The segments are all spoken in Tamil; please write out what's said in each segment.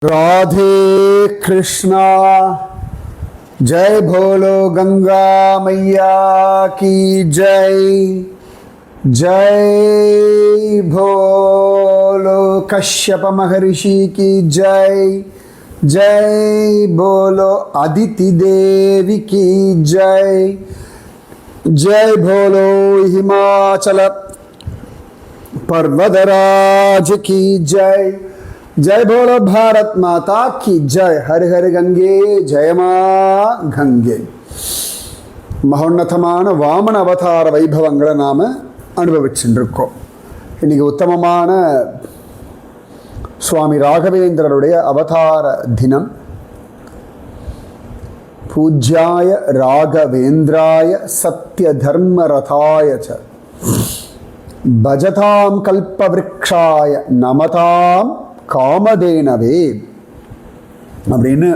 राधे कृष्णा। जय भोलो गंगा मैया की जय। जय भोलो कश्यप महर्षि की जय। जय बोलो अदिति देवी की जय। जय भोलो हिमाचल पर्वतराज की जय। जय बोलो भारत माता की जय। हर हर गंगे जय मां गंगे. மகோன்னதமான வாமன அவதார வைபவங்களை நாம் அனுபவிச்சுருக்கோம். இன்றைக்கி உத்தமமான சுவாமி ராகவேந்திரருடைய அவதார தினம். பூஜ்யாய ராகவேந்திராய சத்ய தர்ம ரதாய ச பஜதாம் கல்பவ்ருக்ஷாய நமதாம் காமதேனவே அப்படின்னு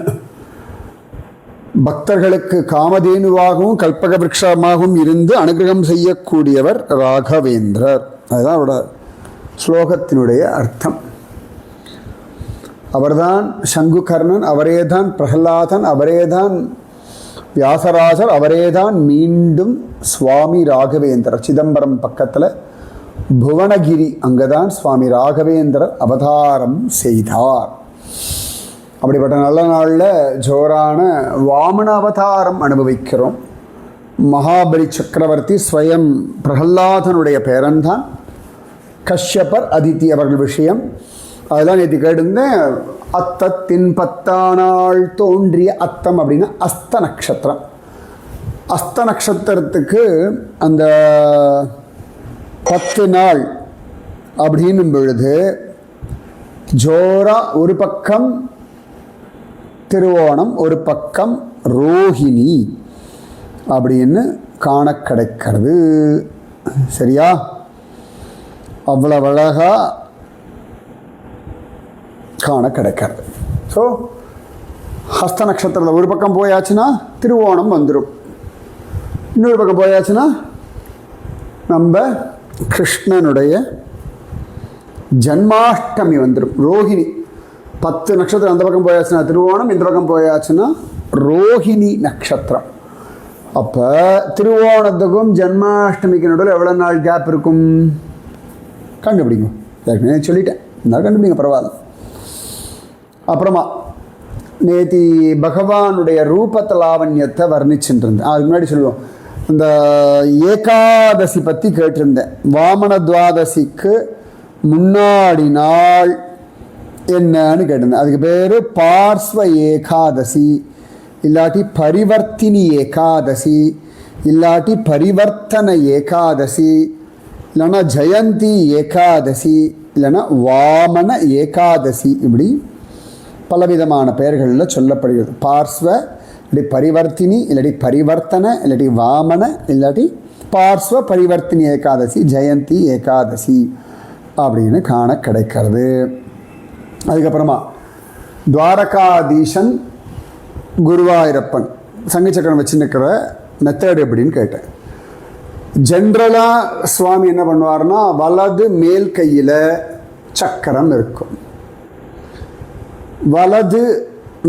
பக்தர்களுக்கு காமதேனுவாகவும் கல்பக விருட்சமாகவும் இருந்து அனுகிரகம் செய்யக்கூடியவர் ராகவேந்திரர். அதுதான் அவரோட ஸ்லோகத்தினுடைய அர்த்தம். அவர்தான் சங்குகர்ணன், அவரேதான் பிரகலாதன், அவரேதான் வியாசராஜர், அவரேதான் மீண்டும் சுவாமி ராகவேந்திரர். சிதம்பரம் பக்கத்தில் புவனகிரி, அங்கதான் சுவாமி ராகவேந்திரர் அவதாரம் செய்தார். அப்படிப்பட்ட நல்ல நாளில் ஜோரான வாமன அவதாரம் அனுபவிக்கிறோம். மகாபலி சக்கரவர்த்தி ஸ்வயம் பிரகலாதனுடைய பேரன்தான். கஷ்யபர் அதித்தி அவர்கள் விஷயம் அதெல்லாம் நேற்று கேட்டிருந்தேன். அத்தத்தின் 10ஆம் நாள் தோன்றிய அத்தம் அப்படின்னா அஸ்த நட்சத்திரம். அஸ்த நட்சத்திரத்துக்கு அந்த 10 நாள் அப்படின்னும் பொழுது ஜோரா ஒரு பக்கம் திருவோணம், ஒரு பக்கம் ரோஹிணி அப்படின்னு காண கிடைக்கிறது. சரியா? அவ்வளவு அழகா காண கிடைக்கிறது. ஸோ ஹஸ்த நட்சத்திரத்தில் ஒரு பக்கம் போயாச்சுன்னா திருவோணம் வந்துடும், இன்னொரு பக்கம் போயாச்சுன்னா நம்ம கிருஷ்ணனுடைய ஜன்மாஷ்டமி வந்துடும். ரோஹிணி 10 நட்சத்திரம் அந்த பக்கம் போயாச்சுன்னா திருவோணம், இந்த பக்கம் போயாச்சுன்னா ரோஹிணி நட்சத்திரம். அப்போ திருவோணத்துக்கும் ஜன்மாஷ்டமிக்கு நடுவில் எவ்வளோ நாள் கேப் இருக்கும் கண்டுபிடிங்க. ஏற்கனவே சொல்லிட்டேன், இருந்தாலும் கண்டுபிடிங்க, பரவாயில்ல. அப்புறமா நேத்தி பகவானுடைய ரூபத்த லாவண்யத்தை வர்ணிச்சுட்டு இருந்தேன். அதுக்கு முன்னாடி சொல்லுவோம், இந்த ஏகாதசி பற்றி கேட்டிருந்தேன். வாமன துவாதசிக்கு முன்னாடி நாள் என்னன்னு கேட்டிருந்தேன். அதுக்கு பேர் பார்ஸ்வ ஏகாதசி, இல்லாட்டி பரிவர்த்தினி ஏகாதசி, இல்லாட்டி பரிவர்த்தன ஏகாதசி, இல்லைன்னா ஜெயந்தி ஏகாதசி, இல்லைன்னா வாமன ஏகாதசி. இப்படி பலவிதமான பெயர்களில் சொல்லப்படுகிறது. பார்ஸ்வ இல்லாட்டி பரிவர்த்தினி, இல்லாட்டி பரிவர்த்தன, இல்லாட்டி வாமன, இல்லாட்டி பார்ஸ்வ பரிவர்த்தினி ஏகாதசி, ஜெயந்தி ஏகாதசி அப்படின்னு காண கிடைக்கிறது. அதுக்கப்புறமா துவாரகாதீசன் குருவாயூரப்பன் சங்கச்சக்கரம் வச்சுருக்கிற மெத்தட் எப்படின்னு கேட்டேன். ஜென்ரலாக சுவாமி என்ன பண்ணுவார்னா, வலது மேல் கையில் சக்கரம் இருக்கும், வலது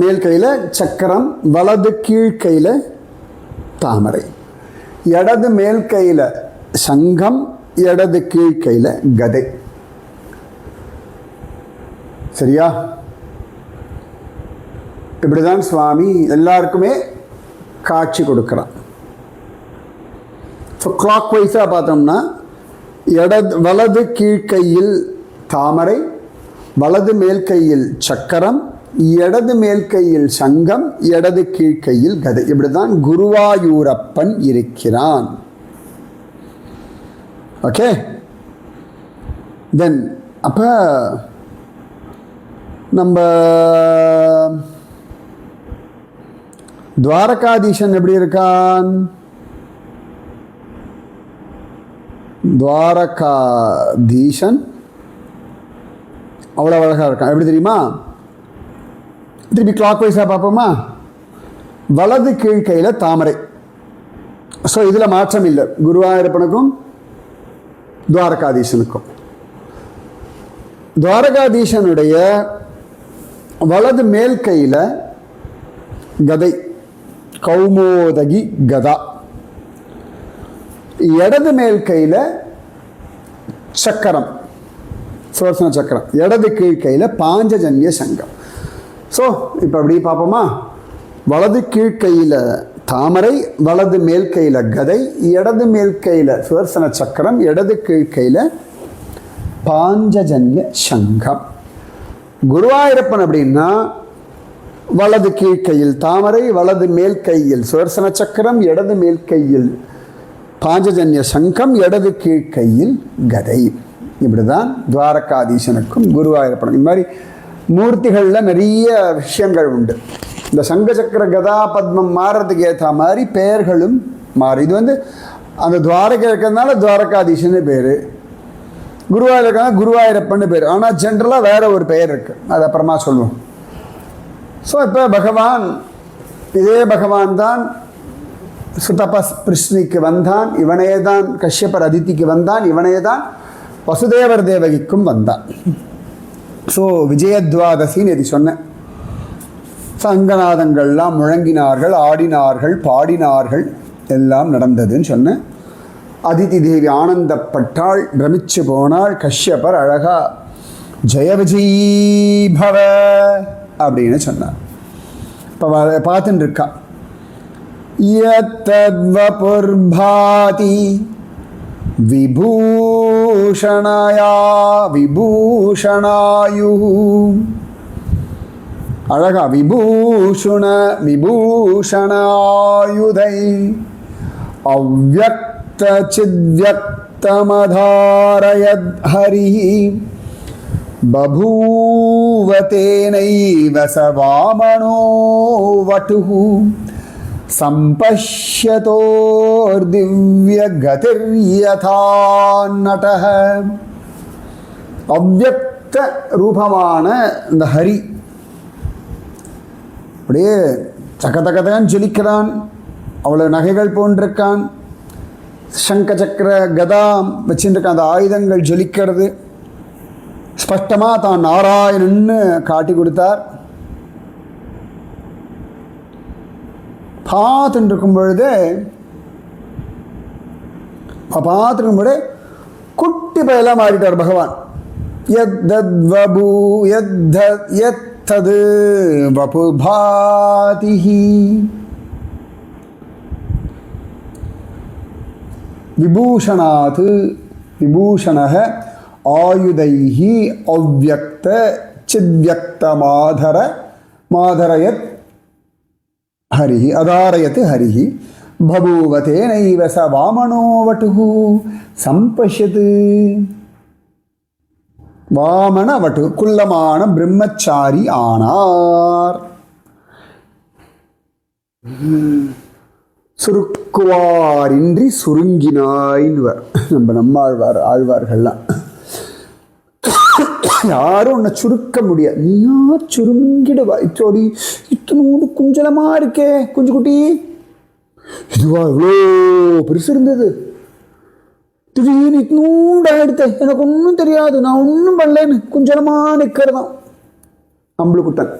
மேல் கையில் சக்கரம், வலது கீழ்கையில் தாமரை, இடது மேல் கையில் சங்கம், இடது கீழ்கையில் கதை. சரியா? இப்படிதான் சுவாமி எல்லாருக்குமே காட்சி கொடுக்குறான். ஸோ கிளாக் வைஸாக பார்த்தோம்னா வலது கீழ்கையில் தாமரை, வலது மேல் கையில் சக்கரம், இடது மேல் கையில் சங்கம், இடது கீழ்கையில் கதை. இப்படிதான் குருவாயூரப்பன் இருக்கிறான். ஓகே, தென் அப்போ நம்ம துவாரகாதீசன் எப்படி இருக்கான்? துவாரகாதீசன் அவ்வளோ அழகாக இருக்கான். எப்படி தெரியுமா? திருப்பி கிளாக் வைஸாக பார்ப்போமா? வலது கீழ்கையில் தாமரை. ஸோ இதில் மாற்றம் இல்லை குருவாயூரப்பனுக்கும் துவாரகாதீசனுக்கும். துவாரகாதீசனுடைய வலது மேல் கையில் கதை, கௌமோதகி கதா. இடது மேல் கையில் சக்கரம், சுதர்சன சக்கரம். இடது கீழ் கையில் பாஞ்சஜன்ய சங்கம். ஸோ இப்போ அப்படி பார்ப்போமா? வலது கீழ்கையில் தாமரை, வலது மேல் கையில் கதை, இடது மேல் கையில் சுதர்சன சக்கரம், இடது கீழ்கையில் பாஞ்சஜன்ய சங்கம். குருவாயூரப்பன் அப்படின்னா வலது கீழ்கையில் தாமரை, வலது மேல் கையில் சுதர்சன சக்கரம், இடது மேல் கையில் பாஞ்சஜன்ய சங்கம், இடது கீழ்கையில் கதை. இப்படி தான் துவாரகாதீசனுக்கும் குருவாயூரப்பனுக்கும். இந்த மாதிரி மூர்த்திகளில் நிறைய விஷயங்கள் உண்டு. இந்த சங்க சக்கர கதா பத்மம் மாறுறதுக்கு ஏற்ற மாதிரி பெயர்களும் மாறும். இது வந்து அந்த துவாரகை இருக்கிறதுனால துவாரகாதீசன்னு பேர், குருவாயூர் இருக்கிறதுனால குருவாயூரப்பன்னு பேர். ஆனால் ஜென்ரலாக வேற ஒரு பெயர் இருக்குது, அது அப்புறமா சொல்லுவோம். ஸோ இப்போ பகவான், இதே பகவான் தான் சுதபஸ் பிருஷ்ணிக்கு வந்தான், இவனே தான் கஷ்யபர் அதித்திக்கு வந்தான், இவனே தான் வசுதேவர் தேவகிக்கும் வந்தான். ஸோ விஜயத்வாதசின்னு இது சொன்னேன். சங்கநாதங்கள்லாம் முழங்கினார்கள், ஆடினார்கள், பாடினார்கள், எல்லாம் நடந்ததுன்னு சொன்னேன். அதிதி தேவி ஆனந்தப்பட்டாள், பிரமிச்சு போனாள். கஷ்யபர் அழகா ஜெய விஜய் பவ அப்படின்னு சொன்னார். இப்போ பார்த்துட்டு இருக்கா. யத்வபுர்பாதி விபூஷணயா விபூஷணாயு. அழகா விபூஷண விபூஷணாயுதை அவ்யக்த சித்யக்தமதாரயத் ஹரி பபூவதேனைவ சவாமனோ வட்டுஹு சம்பஷ்யதோர்திவ்யகதிர்யதா நடஹ. அவ்யக்த ரூபமான இந்த ஹரி அப்படியே தகதகதான் ஜொலிக்கிறான். அவ்வளோ நகைகள் போன்றிருக்கான். சங்க சக்கர கதாம் வச்சுருக்கான். அந்த ஆயுதங்கள் ஜொலிக்கிறது. ஸ்பஷ்டமாக தான் நாராயணன்னு காட்டி கொடுத்தார். பார்த்துட்டு இருக்கும் பொழுது குட்டி பயலாக மாறிட்டார் பகவான். யத்தது வபுபாதிஹி விபூஷணாத் விபூஷணः ஆயுதைஹி அவ்யக்த சித்யக்த மாதரயத் ஹரிஹி அதாரயத் ஹரிஹி பபூவதேனைவ ச வாமனோ வட்டுஹு சம்பஷ்யத். வாமன வட்டு குள்ளமான பிரம்மச்சாரி ஆனார். சுருக்குவாரின்றி சுருங்கினாய்ன்னுவர் நம்ம ஆழ்வார்கள்லாம். யாரும் உன்னை சுருக்க முடியாது, நீயா சுருங்கிடுவா. இத்தோடி இத்தனோடு குஞ்சலமா இருக்கே குஞ்சு குட்டி, இதுவா இவ்வளோ பெருசு இருந்தது, திடீர்னு இத்தனூண்டா எடுத்தேன், எனக்கு ஒன்றும் தெரியாது, நான் ஒன்றும் பண்ணலன்னு குஞ்சலமா நிற்கிறதான் அம்புக்குட்டன்.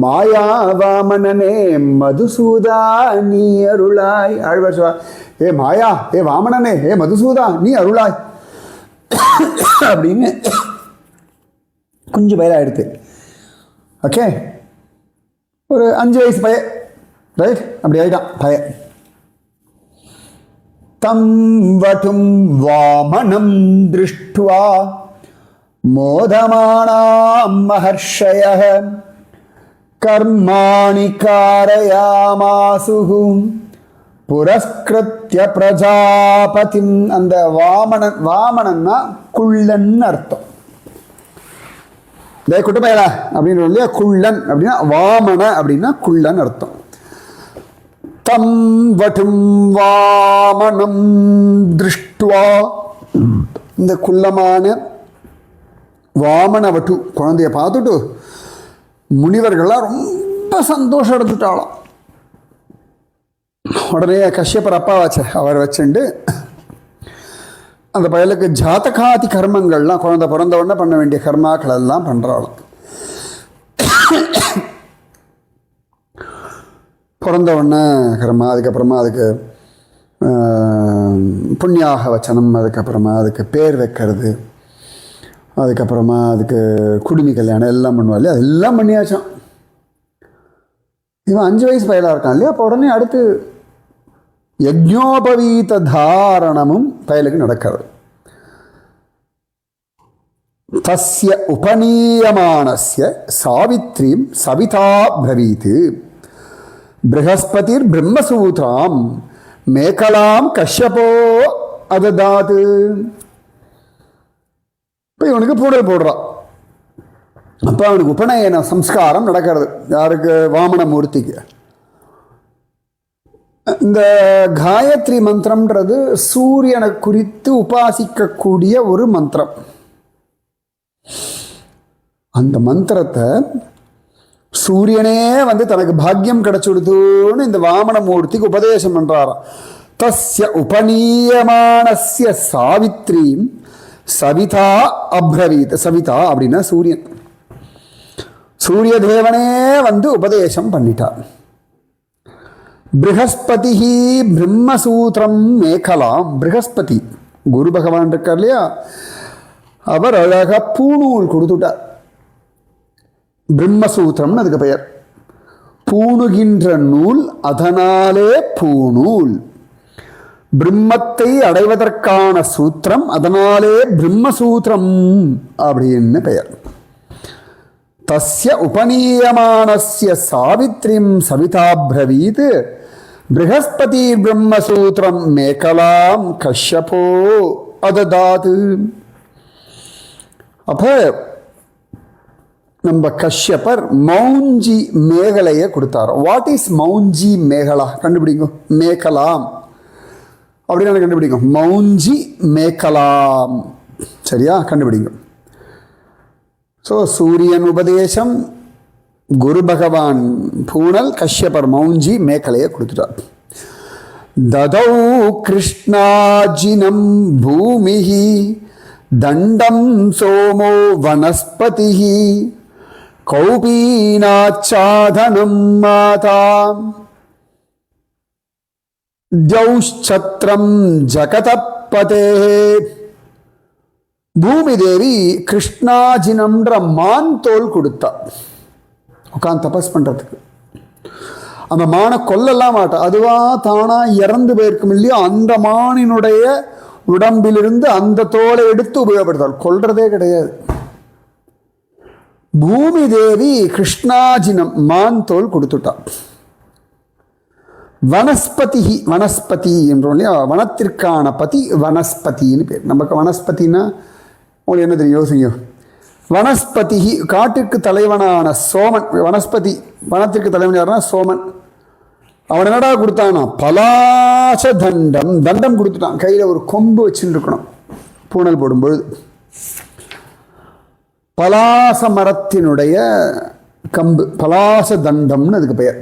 மாயா வாமனனே மதுசூதா நீ அருளாய். ஆழ்வார் சொல்வா, ஏ மாயா, ஏ வாமனனே, ஏ மதுசூதா நீ அருளாய் அப்படின்னு கொஞ்சம் பயிராக எடுத்து. ஓகே, ஒரு 5 வயசு பையன், ரைட், அப்படி ஆயிட்டான் பையன். தம் வடும் வாமனம் திருஷ்டுவா மோதமானாம் மஹர்ஷயः கர்மாணி காரயாமாசுஹு புரஸ்கிருத்ய பிரஜாபதிம். அந்த வாமனன்னா குள்ளன் அர்த்தம். குட்டப்பயலா அப்படின்னு இல்லையா, குள்ளன் அப்படின்னா வாமன அப்படின்னா குள்ளன் அர்த்தம். தம் வடும் வாமனம் திருஷ்டுவா, இந்த குள்ளமான வாமன வட்டு குழந்தைய பார்த்துட்டு முனிவர்கள்லாம் ரொம்ப சந்தோஷம் எடுத்துட்டாலும். உடனே கஷ்யப்பர் அப்பாவாச்சே அவர் வச்சுண்டு அந்த பயலுக்கு ஜாதகாதி கர்மங்கள்லாம், குழந்தை பிறந்த உடனே பண்ண வேண்டிய கர்மாக்கள் எல்லாம் பண்ணுறாலும். பிறந்த உடனே கர்மா, அதுக்கப்புறமா அதுக்கு புண்ணியாக வச்சனம், அதுக்கப்புறமா அதுக்கு பேர் வைக்கிறது, அதுக்கப்புறமா அதுக்கு குடுமி கல்யாணம் எல்லாம் பண்ணுவாள். அதெல்லாம் பண்ணியாச்சான். இவன் 5 வயசு பயலாக இருக்கான் இல்லையா? அப்போ உடனே அடுத்து யஜ்ஞோபவீத தாரணமும் பயலுக்கு நடக்கிறது. தஸ்ய உபநீயமானஸ்ய சாவித்ரீம் சவிதா பிரவீத் ப்ரஹஸ்பதிர் பிரம்மசூத்ராம் மேகலாம் கஷ்யபோ அததாது. இப்போ இவனுக்கு பூடல் போடுறான். அப்போ அவனுக்கு உபநயன சம்ஸ்காரம் நடக்கிறது. யாருக்கு? வாமனமூர்த்திக்கு. இந்த காயத்ரி மந்திரம்ன்றது சூரியனை குறித்து உபாசிக்கக்கூடிய ஒரு மந்திரம். அந்த மந்திரத்தை சூரியனே வந்து தனக்கு பாக்கியம் கிடைச்சுடுதுன்னு இந்த வாமனமூர்த்திக்கு உபதேசம் பண்றாராம். தஸ்ய உபநீயமானஸ்ய சாவித்ரீம் சவிதா அப்ரவீத். சவிதா அப்படின்னா சூரியன். சூரிய தேவனே வந்து உபதேசம் பண்ணிட்டார். ப்ரஹஸ்பதி பிரம்மசூத்திரம் மேகலாம். ப்ரஹஸ்பதி குரு பகவான் இருக்கார் இல்லையா, அவர் அழகாக பூணூல் கொடுத்துட்டார். பிரம்மசூத்திரம்னு அதுக்கு பெயர். பூணுகின்ற நூல், அதனாலே பூணூல். பிரம்மத்தை அடைவதற்கான சூத்திரம், அதனாலே பிரம்மசூத்திரம் அப்படின்னு பெயர். தஸ்ய உபநீயமானஸ்ய சாவித்ரிம் சவிதாப்ரவீத் ப்ரஹஸ்பதி பிரம்மசூத்திரம் மேகலாம் கஷ்யபோ அததாது. அப்போ நம்ம கஷ்யப்பர் மௌஞ்சி மேகலையை கொடுத்தார். வாட் இஸ் மௌஞ்சி மேகலா? கண்டுபிடிங்க. மேகலாம் அப்படின்னு கண்டுபிடிங்க. மௌஞ்சி மேகலாம். சரியா? கண்டுபிடிங்க. ஸோ சூரியன் உபதேசம், குரு பகவான் பூனல், கஷ்யப்பர் மௌஞ்சி மேகலையை கொடுத்துட்டார். ததௌ கிருஷ்ணாஜினம் பூமிஹி தண்டம் சோமோ வனஸ்பதிஹி கௌபீனாச்சாதனம் மாதாம் தியௌச்சத்ரம் ஜகதப்பதே. பூமி தேவி கிருஷ்ணாஜினம்ன்ற மான் தோல் கொடுத்தா உட்காந்து தபஸ் பண்ணுறதுக்கு. அந்த மானை கொல்லலாம் மாட்டா, அதுவா தானா இறந்து போயிருக்கும் இல்லையோ, அந்த மானினுடைய உடம்பிலிருந்து அந்த தோலை எடுத்து உபயோகப்படுத்தாள். கொல்றதே கிடையாது. பூமி தேவி கிருஷ்ணாஜினம் மான் தோல் கொடுத்துட்டாள். வனஸ்பதி, வனஸ்பதி என்றோம் இல்லையா, வனத்திற்கான பதி வனஸ்பதினு பேர். நமக்கு வனஸ்பதினா உங்களுக்கு என்ன தெரியும்? யோசிங்க. வனஸ்பதி காட்டிற்கு தலைவனான சோமன். வனஸ்பதி வனத்திற்கு தலைவன் யாருன்னா சோமன். அவன் என்னடா கொடுத்தானா? பலாச தண்டம். தண்டம் கொடுத்துட்டான். கையில் ஒரு கொம்பு வச்சுட்டு இருக்கணும் பூனல் போடும்பொழுது. பலாச மரத்தினுடைய கம்பு, பலாச தண்டம்னு அதுக்கு பெயர்.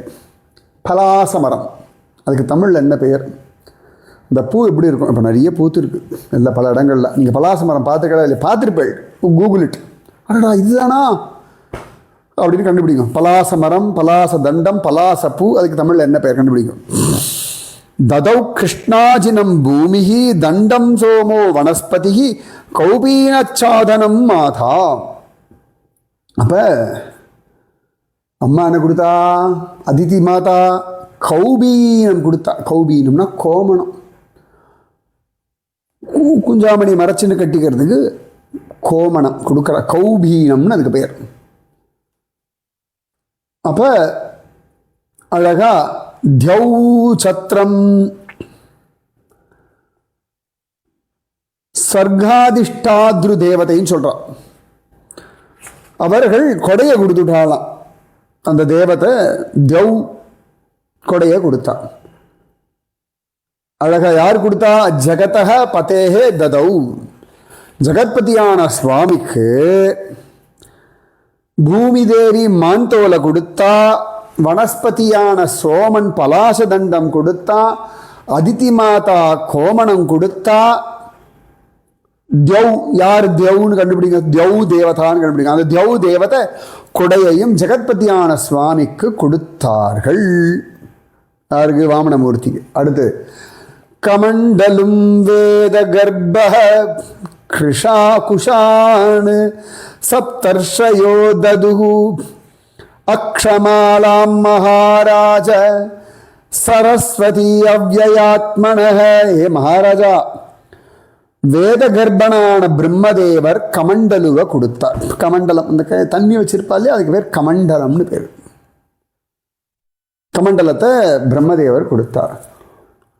பலாச மரம், அதுக்கு தமிழில் என்ன பெயர்? இந்த பூ எப்படி இருக்கும்? இப்போ நிறைய பூத்து இருக்குது இல்லை பல இடங்கள்ல. நீங்கள் பலாச மரம் பார்த்துக்கடா இல்லை? பார்த்துருப்பேள். Google it. அடடா இதுதானா அப்படின்னு கண்டுபிடிக்கும். பலாச மரம், பலாச தண்டம், பலாச பூ, அதுக்கு தமிழில் என்ன பெயர் கண்டுபிடிக்கும். ததௌ கிருஷ்ணாஜினம் பூமிஹி தண்டம் சோமோ வனஸ்பதிஹி கௌபீனச்சாதனம் மாதா. அப்போ அம்மா என்ன கொடுத்தா? அதிதி மாதா கௌபீனம் கொடுத்தா. கௌபீனம்னா கோமணம். குஞ்சாமணி மறைச்சின்னு கட்டிக்கிறதுக்கு கோமணம் கொடுக்குற கௌபீனம்னு அதுக்கு பெயர். அப்போ அழகா தியௌ சத்திரம் சர்காதிஷ்டாத்ரு தேவதைன்னு சொல்கிறான். அவர்கள் கொடையை கொடுத்துட்டாலாம். அந்த தேவதை தியௌ கொடையை கொடுத்தா. அழகா யார் கொடுத்தா? ஜகதக பதேஹே ததௌ. ஜகத்பதியான சுவாமிக்கு பூமி தேவி மாந்தோலை கொடுத்தா, வனஸ்பதியான சோமன் பலாசதண்டம் கொடுத்தா, அதிதி மாதா கோமணம் கொடுத்தா, தியவ் யார் தியவுன்னு கண்டுபிடிங்க, தியவ் தேவதான்னு கண்டுபிடிங்க. அந்த தியவ் தேவதை கொடையையும் ஜெகத்பதியான சுவாமிக்கு கொடுத்தார்கள். யாருக்கு? வாமனமூர்த்திக்கு. அடுத்து கமண்டலும் வேத கர்ப்ப கிருஷா குஷான் சப்தர்ஷயோ ததுஹு அக்ஷமாலாம் மகாராஜ சரஸ்வதி அவ்யயாத்மனஹ. ஏ மகாராஜா, வேத கர்ப்பனான பிரம்மதேவர் கமண்டலுவை கொடுத்தார். கமண்டலம், இந்த தண்ணி வச்சிருப்பாலே அதுக்கு பேர் கமண்டலம்னு பேர். கமண்டலத்தை பிரம்மதேவர் கொடுத்தார்.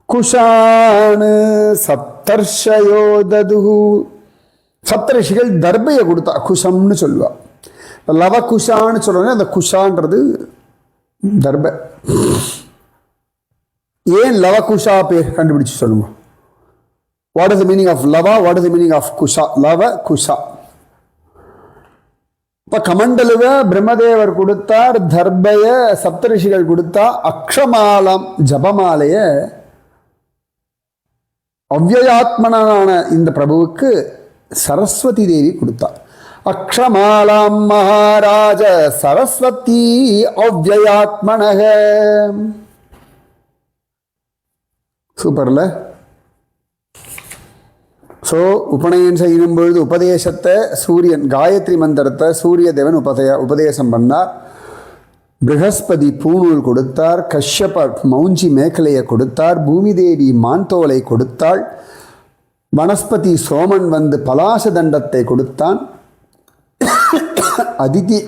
குஷானு சப்தர்ஷயோ ததுஹு, சப்தரிஷிகள் தர்பையை கொடுத்தா. குஷம்னு சொல்லுவா. லவ குஷான்னு சொல்றோம். அந்த குஷான்றது தர்பை. ஏன் லவ குஷா பேர் கண்டுபிடிச்சு சொல்லுங்க. What is the meaning of Lava? What is the meaning of Kusha? Lava Kusha. இப்ப கமண்டலுவ பிரம்மதேவர் கொடுத்தார், தர்பய சப்தரிஷிகள் கொடுத்தா, அக்ஷமாலம் ஜபமாலைய அவ்யயாத்மனான இந்த பிரபுவுக்கு சரஸ்வதி தேவி கொடுத்தார். அக்ஷமாலாம் மகாராஜ சரஸ்வதி அவ்யயாத்மனக. சூப்பர்ல. ஸோ உபநயன் செய்யும் பொழுது உபதேசத்தை சூரியன், காயத்ரி மந்திரத்தை சூரிய தேவன் உபதேசம் பண்ணார். ப்ரஹஸ்பதி பூநூல் கொடுத்தார். கஷ்யப மௌஞ்சி மேகலையை கொடுத்தார். பூமி தேவி மான்தோலை கொடுத்தாள். வனஸ்பதி சோமன் வந்து பலாச தண்டத்தை கொடுத்தான். அதிதி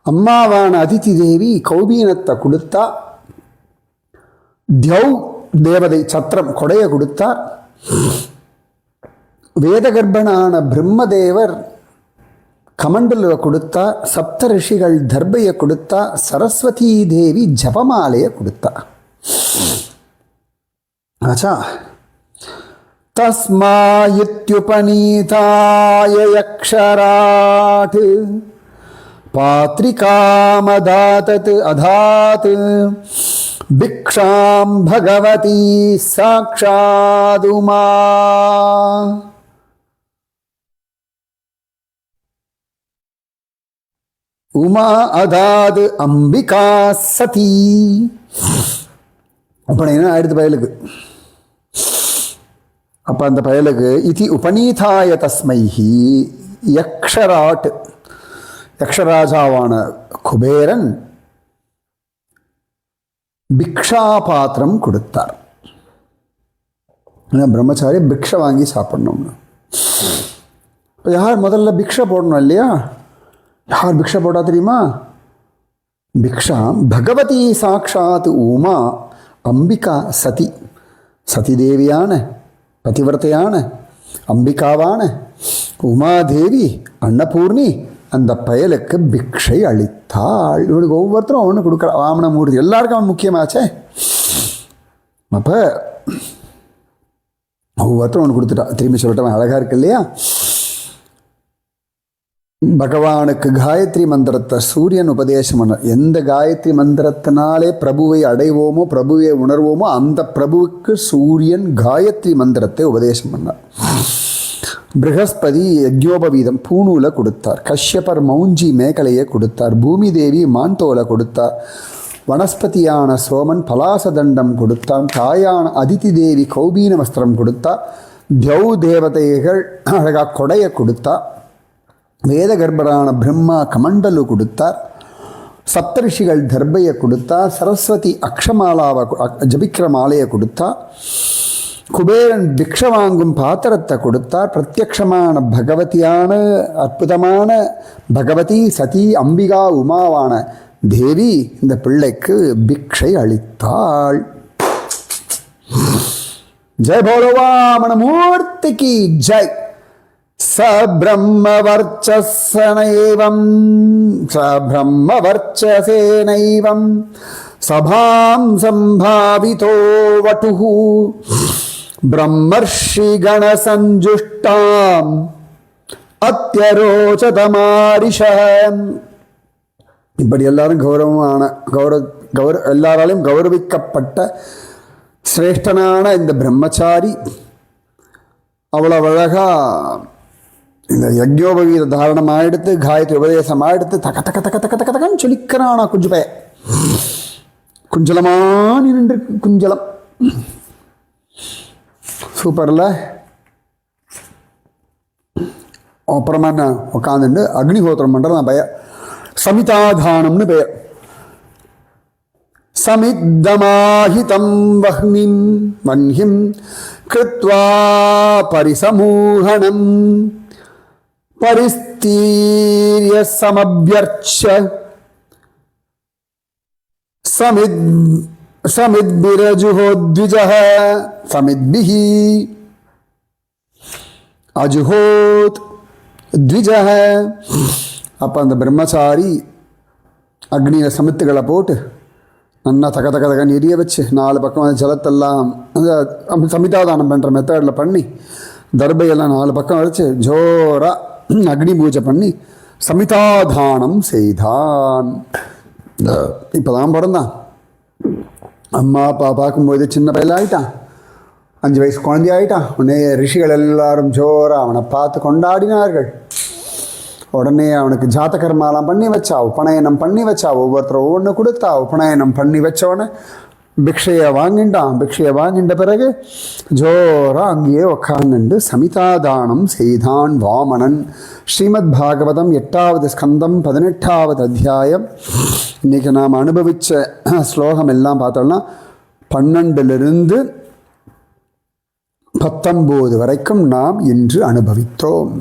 அம்மாவான அதிதி தேவி கௌபீனத்தை கொடுத்தா. தியவ் தேவதை சத்திரம் கொடையை கொடுத்தார். வேதகர்ப்பனான பிரம்மதேவர் கமண்டலுவை கொடுத்தா. சப்த ரிஷிகள் தர்பையை கொடுத்தா. சரஸ்வதி தேவி ஜபமாலையை கொடுத்தா. ஆச்சா. தஸ்மாயித்யுபநீதாய யக்ஷராட் பாத்ரிகாமதாதத் அதாத் பிக்ஷாம் பகவதி சாக்ஷாதுமா. உமா அதாது அம்பிகா சதி. அப்படின்னா ஆயிடுத்து பயலுக்கு. அப்போ அந்த பயலுக்கு இது உபநீதாய தஸ்மைஹி யக்ஷராட், யக்ஷராஜாவான குபேரன் பிக்ஷா பாத்திரம் கொடுத்தார். பிரம்மச்சாரி பிக்ஷை வாங்கி சாப்பிடணும்னு. இப்போ யார் முதல்ல பிக்ஷை போடணும் இல்லையா? யார் பிக்ஷை போட்டா தெரியுமா? பிக்ஷா பகவதி சாக்ஷாத் உமா அம்பிகா சதி. சதி தேவியான பதிவிரத்தையான அம்பிகாவான உமாதேவி அன்னபூர்ணி அந்த பயலுக்கு பிக்ஷை அளித்தாள். இவனுக்கு ஒவ்வொருத்தரும் ஒன்று கொடுக்குற. வாமனமூர்த்தி எல்லாருக்கும் அவன் முக்கியமாச்சே. அப்போ ஒவ்வொருத்தரும் ஒன்று கொடுத்துட்டா. திரும்பி சொல்லட்டவன் அழகா இருக்கு இல்லையா? பகவானுக்கு காயத்ரி மந்திரத்தை சூரியன் உபதேசம் பண்ண. எந்த காயத்ரி மந்திரத்தினாலே பிரபுவை அடைவோமோ, பிரபுவை உணர்வோமோ, அந்த பிரபுவுக்கு சூரியன் காயத்ரி மந்திரத்தை உபதேசம் பண்ணார். ப்ரஹஸ்பதி யஜ்யோபவீதம் பூணூலை கொடுத்தார். கஷ்யபர் மௌஞ்சி மேகலையை கொடுத்தார். பூமி தேவி மான்தோலை கொடுத்தார். வனஸ்பதியான சோமன் பலாசதண்டம் கொடுத்தான். தாயான அதிதி தேவி கௌபீன வஸ்திரம் கொடுத்தார். தியவ் தேவதைகள் அழகா கொடையை கொடுத்தா. வேத கர்ப்பரான பிரம்மா கமண்டலு கொடுத்தார். சப்தரிஷிகள் தர்பையை கொடுத்தார். சரஸ்வதி அக்ஷமாலாவை ஜபிக்கிற மாலையை கொடுத்தா. குபேரன் பிக்ஷ வாங்கும் பாத்திரத்தை கொடுத்தார். பிரத்யக்ஷமான பகவதியான அற்புதமான பகவதி சதி அம்பிகா உமாவான தேவி இந்த பிள்ளைக்கு பிக்ஷை அளித்தாள். ஜெய் போலோ வாமனமூர்த்திக்கு ஜெய். சப்ரம்மவர்ச்சசேனைவம் சபாம் சம்பாவிதோ வட்டுः பிரம்மர்ஷி கணசஞ்சுஷ்டாம் அத்யரோச்சதமாரிஷம். இப்படி எல்லாரும் எல்லாராலையும் கௌரவிக்கப்பட்ட சிரேஷ்டனான இந்த பிரம்மச்சாரி அவ்வளவு அழகா இந்த யஜ்ஞோபவீத தாரணமாக எடுத்து காயத்ரி உபதேசமாக எடுத்து தக்க தக்க தக்க தக்க தக்க தக்கன்னு சொல்லிக்கிறானா குஞ்சு பய குஞ்சலமான நின்று குஞ்சலம் சூப்பர்ல. அப்புறமா நான் உட்காந்துட்டு அக்னிஹோத்திரம் பண்ணுறது நான் பெயர் சமிதாதானம்னு பெயர். சமித்தமாஹிதம் வஹ்னிம் வன்ஹிம் கிருத்வா பரிசமூஹணம் பரிஸ்தீர்ய சமப்யர்ச்ச சமித்பிரஜுஹோத்விஜஹ சமித்பிஹி அஜுஹோத் த்விஜஹ. அப்போ அந்த பிரம்மச்சாரி அக்னியில் சமித்துகளை போட்டு நல்லா தக தக தகன்னு எரிய வச்சு 4 பக்கம் அந்த ஜலத்தெல்லாம் அந்த சமிதாதானம் பண்ணுற மெத்தடில் பண்ணி தர்பையெல்லாம் 4 பக்கம் வச்சு ஜோராக அக்னி பூஜை பண்ணி சமிதாதானம் செய்தான். இப்போ தான் பிறந்தான். அம்மா அப்பா பார்க்கும்போது சின்ன பையன் ஆகிட்டான், 5 வயசு குழந்தை ஆகிட்டான். உடனே ரிஷிகள் எல்லாரும் ஜோராக அவனை பார்த்து கொண்டாடினார்கள். உடனே அவனுக்கு ஜாத்தகர்மாலாம் பண்ணி வச்சா, உபநயனம் பண்ணி வச்சா, ஒவ்வொருத்தரும் ஒவ்வொன்று கொடுத்தா. உபநயனம் பண்ணி வச்சவொடனே பிக்ஷையை வாங்கிட்டான். பிக்ஷையை வாங்கிட்ட பிறகு ஜோராக அங்கேயே உக்காந்துண்டு சமிதாதானம் செய்தான் வாமனன். ஸ்ரீமத் பாகவதம் 8வது ஸ்கந்தம் 18வது அத்தியாயம். இன்றைக்கி நாம் அனுபவித்த ஸ்லோகம் எல்லாம் பார்த்தோம்னா 12லிருந்து 19 வரைக்கும் நாம் இன்று அனுபவித்தோம்.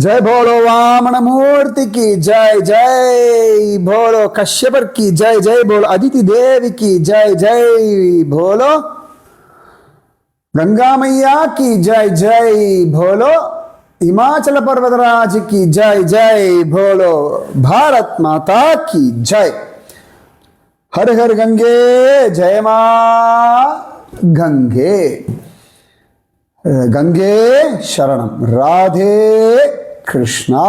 जय बोलो वामन मूर्ति की जय, जय बोलो कश्यपर की जय, जय बोलो अदिति देवी की जय, जय बोलो गंगा मैया की जय, जय बोलो हिमाचल पर्वतराज की जय, जय बोलो भारत माता की जय. हर हर गंगे जय मां गंगे, गंगे शरणम, राधे कृष्णा.